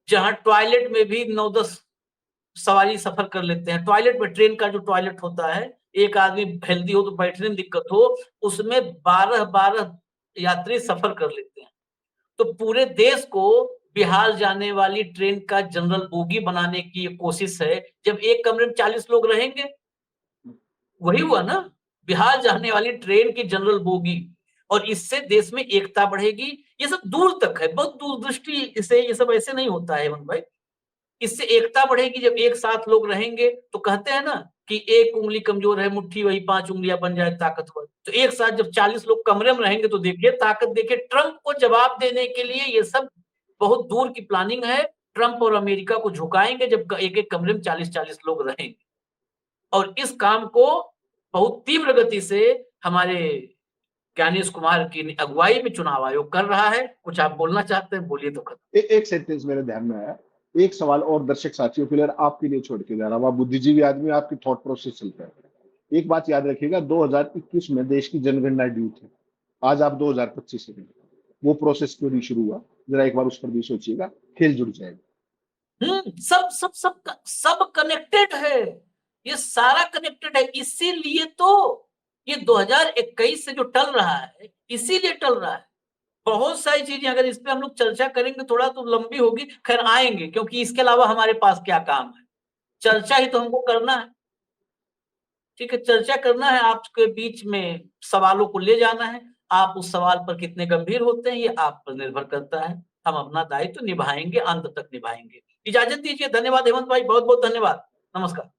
जहां टॉयलेट में भी 9-10 सवारी सफर कर लेते हैं। टॉयलेट में, ट्रेन का जो टॉयलेट होता है, एक आदमी हेल्दी हो तो बैठने में दिक्कत हो, उसमें 12-12 यात्री सफर कर लेते हैं। तो पूरे देश को बिहार जाने वाली ट्रेन का जनरल बोगी बनाने की ये कोशिश है। जब एक कमरे में 40 लोग रहेंगे, वही हुआ ना, बिहार जाने वाली ट्रेन की जनरल बोगी। और इससे देश में एकता बढ़ेगी। ये सब दूर तक है, बहुत दूरदृष्टि से, ये सब ऐसे नहीं होता है हेमंत भाई। इससे एकता बढ़ेगी, जब एक साथ लोग रहेंगे। तो कहते हैं ना कि एक उंगली कमजोर है मुट्ठी, वही 5 उंगलियां बन जाए ताकतवर। तो एक साथ जब 40 लोग कमरे में रहेंगे, तो देखिए ताकत, देखिए ट्रंप को जवाब देने के लिए ये सब बहुत दूर की प्लानिंग है। ट्रंप और अमेरिका को झुकाएंगे जब एक एक कमरे में 40-40 लोग रहेंगे। और इस काम को बहुत तीव्र गति से हमारे ज्ञानेश कुमार की अगुवाई में चुनाव आयोग कर रहा है। कुछ आप बोलना चाहते हैं, बोलिए तो खत्म। एक सेंटेंस मेरे ध्यान में आया, एक सवाल और दर्शक साथियों के लिए आपके लिए छोड़ के जा रहा हूं। आप बुद्धिजीवी आदमी, आपकी थॉट प्रोसेस चलता है। एक बात याद रखिएगा, 2021 में देश की जनगणना ड्यू थी, आज आप 2025 में, वो प्रोसेस क्यों नहीं शुरू हुआ? जरा एक बार उस पर भी सोचिएगा, खेल जुड़ जाएगा। सब सब सब सब कनेक्टेड है, ये सारा कनेक्टेड है। इसीलिए तो ये 2021 से जो टल रहा है, इसीलिए टल रहा है। बहुत सारी चीजें, अगर इस पे हम लोग चर्चा करेंगे थोड़ा तो लंबी होगी, खैर आएंगे, क्योंकि इसके अलावा हमारे पास क्या काम है। चर्चा ही तो हमको करना है, ठीक है, चर्चा करना है, आपके बीच में सवालों को ले जाना है। आप उस सवाल पर कितने गंभीर होते हैं, ये आप पर निर्भर करता है। हम अपना दायित्व निभाएंगे, अंत तक निभाएंगे। इजाजत दीजिए, धन्यवाद हेमंत भाई, बहुत बहुत धन्यवाद, नमस्कार।